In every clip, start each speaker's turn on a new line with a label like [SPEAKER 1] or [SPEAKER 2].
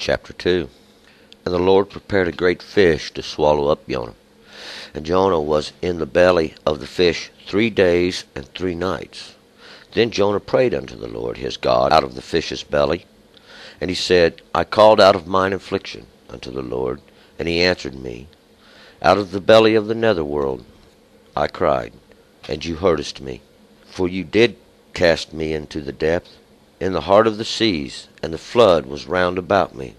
[SPEAKER 1] Chapter 2. And the Lord prepared a great fish to swallow up Jonah. And Jonah was in the belly of the fish 3 days and 3 nights. Then Jonah prayed unto the Lord his God out of the fish's belly. And he said, I called out of mine affliction unto the Lord, and he answered me. Out of the belly of the netherworld I cried, and you heardest me. For you did cast me into the depth, in the heart of the seas, and the flood was round about me.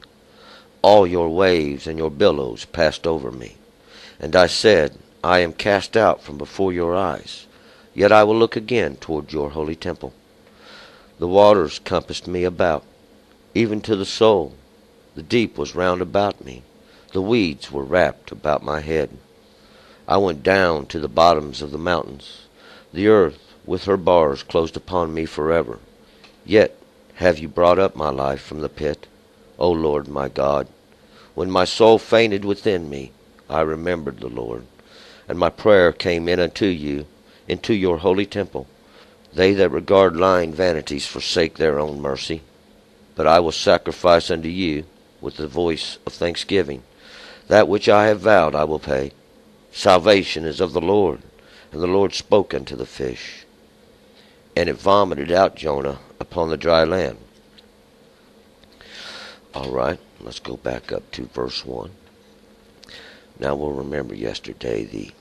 [SPEAKER 1] All your waves and your billows passed over me. And I said, I am cast out from before your eyes, yet I will look again toward your holy temple. The waters compassed me about, even to the soul. The deep was round about me. The weeds were wrapped about my head. I went down to the bottoms of the mountains. The earth with her bars closed upon me forever. Yet have you brought up my life from the pit, O Lord my God. When my soul fainted within me, I remembered the Lord, and my prayer came in unto you, into your holy temple. They that regard lying vanities forsake their own mercy. But I will sacrifice unto you with the voice of thanksgiving. That which I have vowed I will pay. Salvation is of the Lord. And the Lord spoke unto the fish, and it vomited out Jonah upon the dry land. All right, let's go back up to verse 1. Now we'll remember yesterday the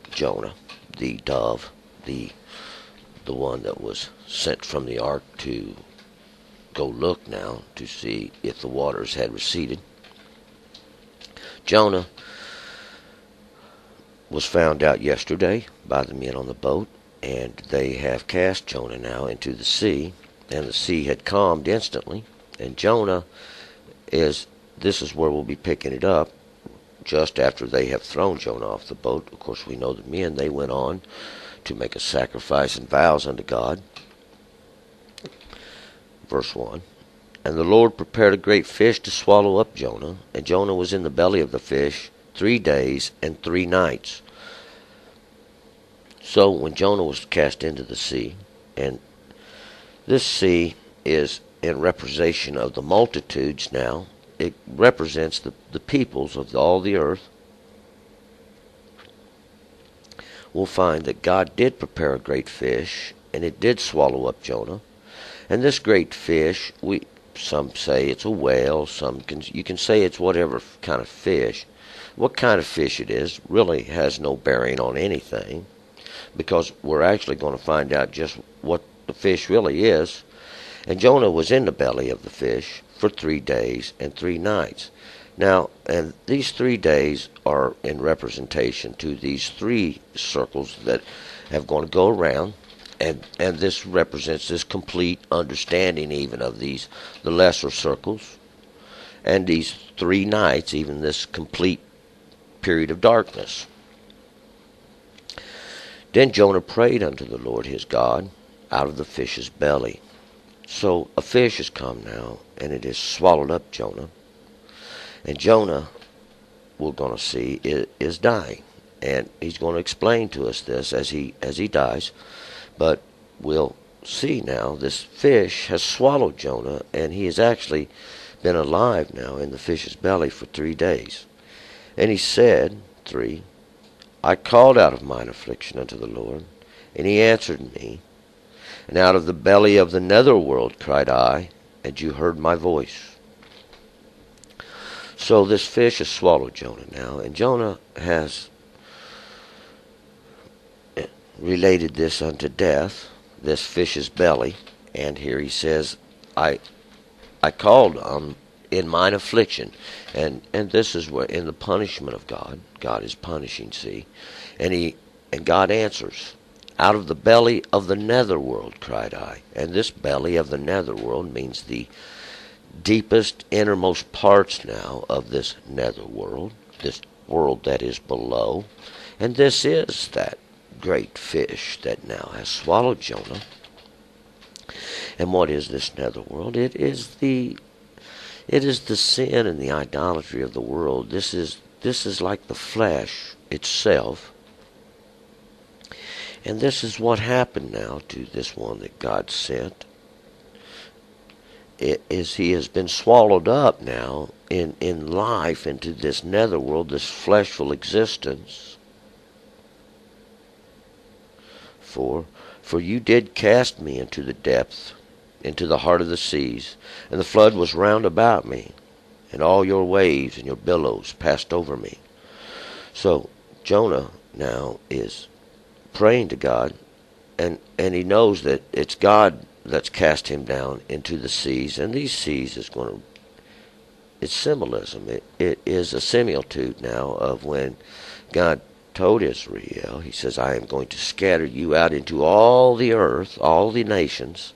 [SPEAKER 1] Jonah, the dove, the one that was sent from the ark to go look now to see if the waters had receded. Jonah was found out yesterday by the men on the boat, and they have cast Jonah now into the sea, and the sea had calmed instantly. And Jonah this is where we'll be picking it up, just after they have thrown Jonah off the boat. Of course, we know the men, they went on to make a sacrifice and vows unto God. Verse 1. And the Lord prepared a great fish to swallow up Jonah, and Jonah was in the belly of the fish 3 days and 3 nights. So when Jonah was cast into the sea, and this sea is in representation of the multitudes now, it represents the peoples of all the earth, we'll find that God did prepare a great fish, and it did swallow up Jonah. And this great fish, some say it's a whale, you can say it's whatever kind of fish. What kind of fish it is really has no bearing on anything, because we're actually going to find out just what the fish really is. And Jonah was in the belly of the fish for 3 days and 3 nights. Now, and these 3 days are in representation to these 3 circles that have going to go around, and this represents this complete understanding even of the lesser circles, and these 3 nights, even this complete period of darkness. Then Jonah prayed unto the Lord his God out of the fish's belly. So a fish has come now, and it has swallowed up Jonah. And Jonah, we're going to see, is dying. And he's going to explain to us this as he dies. But we'll see now, this fish has swallowed Jonah, and he has actually been alive now in the fish's belly for 3 days. And he said, 3, I called out of mine affliction unto the Lord, and he answered me. And out of the belly of the netherworld cried I, and you heard my voice. So this fish has swallowed Jonah now, and Jonah has related this unto death, this fish's belly. And here he says, I called in mine affliction. And this is where, in the punishment of God is punishing, see. And God answers. Out of the belly of the netherworld cried I. And this belly of the netherworld means the deepest, innermost parts now of this netherworld, this world that is below. And this is that great fish that now has swallowed Jonah. And what is this netherworld? It is the sin and the idolatry of the world. This is like the flesh itself. And this is what happened now to this one that God sent. is he has been swallowed up now in life into this netherworld, this fleshful existence. For you did cast me into the depth, into the heart of the seas, and the flood was round about me, and all your waves and your billows passed over me. So Jonah now is praying to God, and he knows that it's God that's cast him down into the seas, and these seas is going to, it's symbolism. It is a similitude now of when God told Israel, he says, I am going to scatter you out into all the earth, all the nations.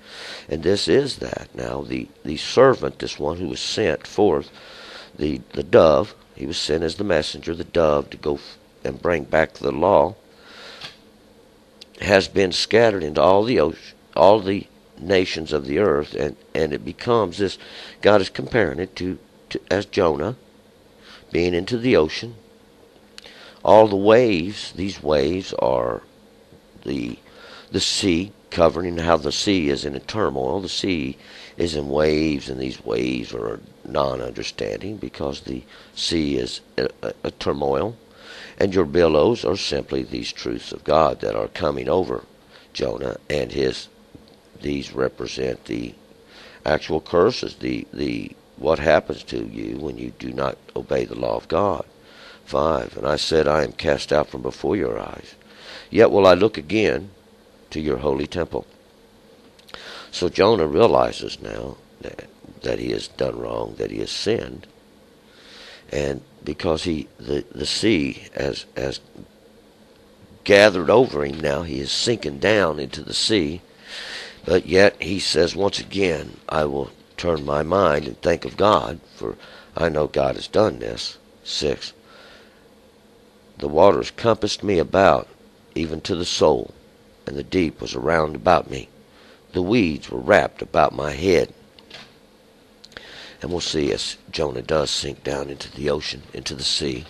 [SPEAKER 1] And this is that. Now the servant, this one who was sent forth, the dove, he was sent as the messenger, the dove, to go and bring back the law, has been scattered into all the ocean, all the nations of the earth, and it becomes this. God is comparing it to as Jonah being into the ocean. All the waves, these waves are the sea, covering how the sea is in a turmoil. The sea is in waves, and these waves are non-understanding because the sea is a turmoil. And your billows are simply these truths of God that are coming over Jonah, and these represent the actual curses, the what happens to you when you do not obey the law of God. 5. And I said, I am cast out from before your eyes. Yet will I look again to your holy temple. So Jonah realizes now that he has done wrong, that he has sinned. And because the sea has gathered over him now, he is sinking down into the sea. But yet he says once again, I will turn my mind and think of God, for I know God has done this. 6. The waters compassed me about, even to the soul, and the deep was around about me. The weeds were wrapped about my head. And we'll see as Jonah does sink down into the ocean, into the sea,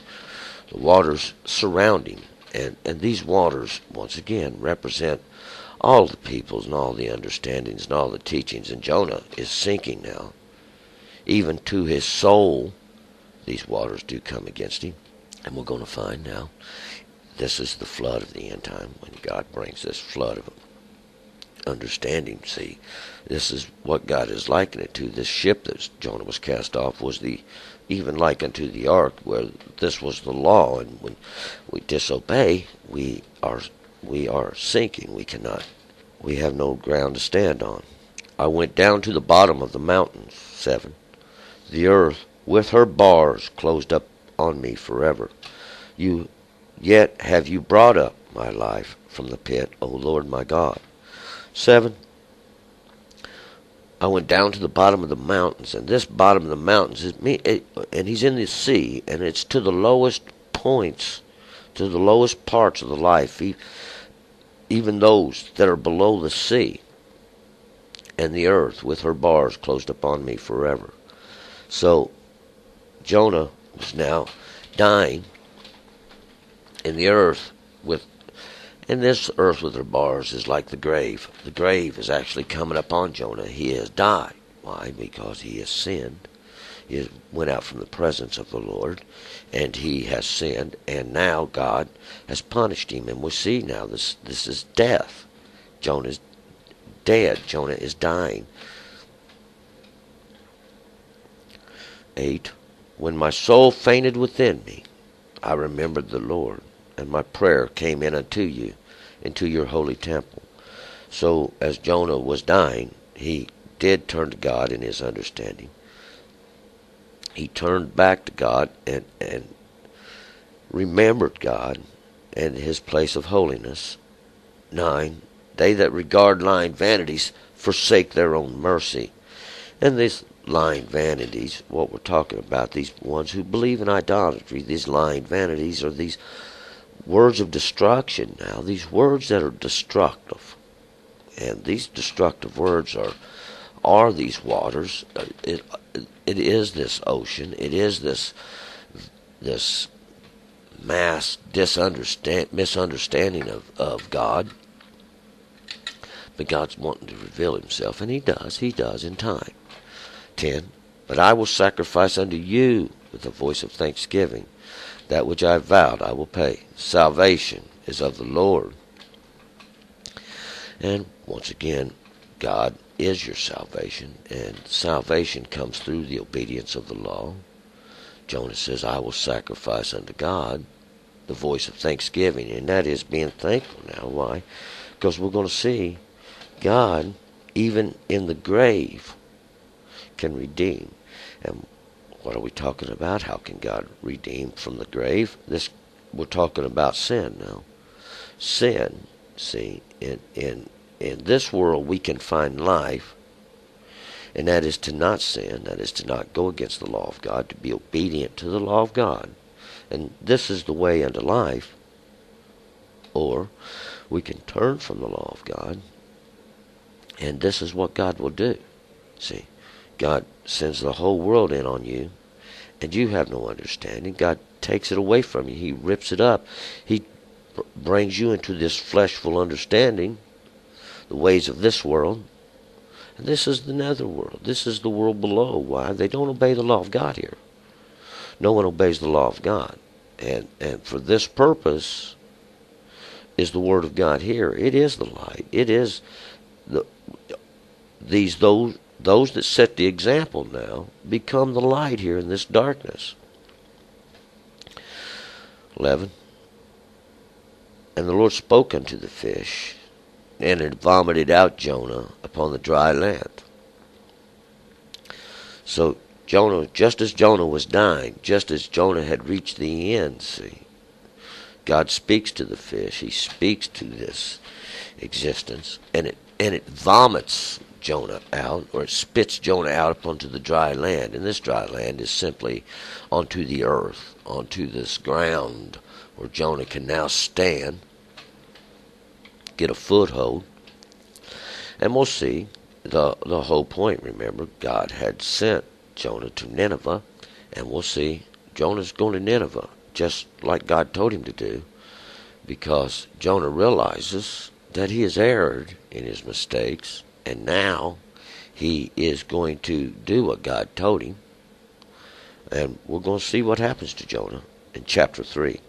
[SPEAKER 1] the waters surrounding. And these waters, once again, represent all the peoples and all the understandings and all the teachings. And Jonah is sinking now. Even to his soul, these waters do come against him. And we're going to find now, this is the flood of the end time, when God brings this flood of understanding. See, this is what God is likening it to. This ship that Jonah was cast off was even like unto the ark, where this was the law, and when we disobey, we are sinking. We have no ground to stand on. I went down to the bottom of the mountains. 7. The earth with her bars closed up on me forever. Yet have you brought up my life from the pit, O Lord my God. 7. I went down to the bottom of the mountains, and this bottom of the mountains is me, and he's in the sea, and it's to the lowest points, to the lowest parts of the life, even those that are below the sea. And the earth with her bars closed upon me forever. So Jonah was now dying in the earth and this earth with her bars is like the grave. The grave is actually coming upon Jonah. He has died. Why? Because he has sinned. He went out from the presence of the Lord, and he has sinned, and now God has punished him. And we see now this is death. Jonah is dead. Jonah is dying. 8. When my soul fainted within me, I remembered the Lord, and my prayer came in unto you, into your holy temple. So as Jonah was dying, he did turn to God in his understanding. He turned back to God and remembered God and his place of holiness. 9. They that regard lying vanities forsake their own mercy. And these lying vanities, what we're talking about, these ones who believe in idolatry, these lying vanities are these words of destruction now, these words that are destructive. And these destructive words are these waters. It is this ocean. It is this mass misunderstanding of God. But God's wanting to reveal himself, and he does in time. 10. But I will sacrifice unto you with the voice of thanksgiving. That which I vowed I will pay. Salvation is of the Lord. And once again, God is your salvation, and salvation comes through the obedience of the law. Jonah says, I will sacrifice unto God the voice of thanksgiving, and that is being thankful now. Why? Because we're going to see God, even in the grave, can redeem. And what are we talking about? How can God redeem from the grave? We're talking about sin now. Sin, see, in this world we can find life, and that is to not sin, that is to not go against the law of God, to be obedient to the law of God. And this is the way unto life. Or we can turn from the law of God, and this is what God will do. See, God sends the whole world in on you, and you have no understanding. God takes it away from you. He rips it up. He brings you into this fleshful understanding, the ways of this world. And this is the nether world. This is the world below. Why? They don't obey the law of God here. No one obeys the law of God. And for this purpose is the Word of God here. It is the light. It is those that set the example now become the light here in this darkness. 11. And the Lord spoke unto the fish, and it vomited out Jonah upon the dry land. So Jonah, just as Jonah was dying, just as Jonah had reached the end, see, God speaks to the fish. He speaks to this existence, and it vomits Jonah out, or it spits Jonah out upon the dry land. And this dry land is simply onto the earth, onto this ground where Jonah can now stand, get a foothold. And we'll see the whole point. Remember, God had sent Jonah to Nineveh, and we'll see Jonah's going to Nineveh, just like God told him to do, because Jonah realizes that he has erred in his mistakes, and now he is going to do what God told him. And we're going to see what happens to Jonah in chapter 3.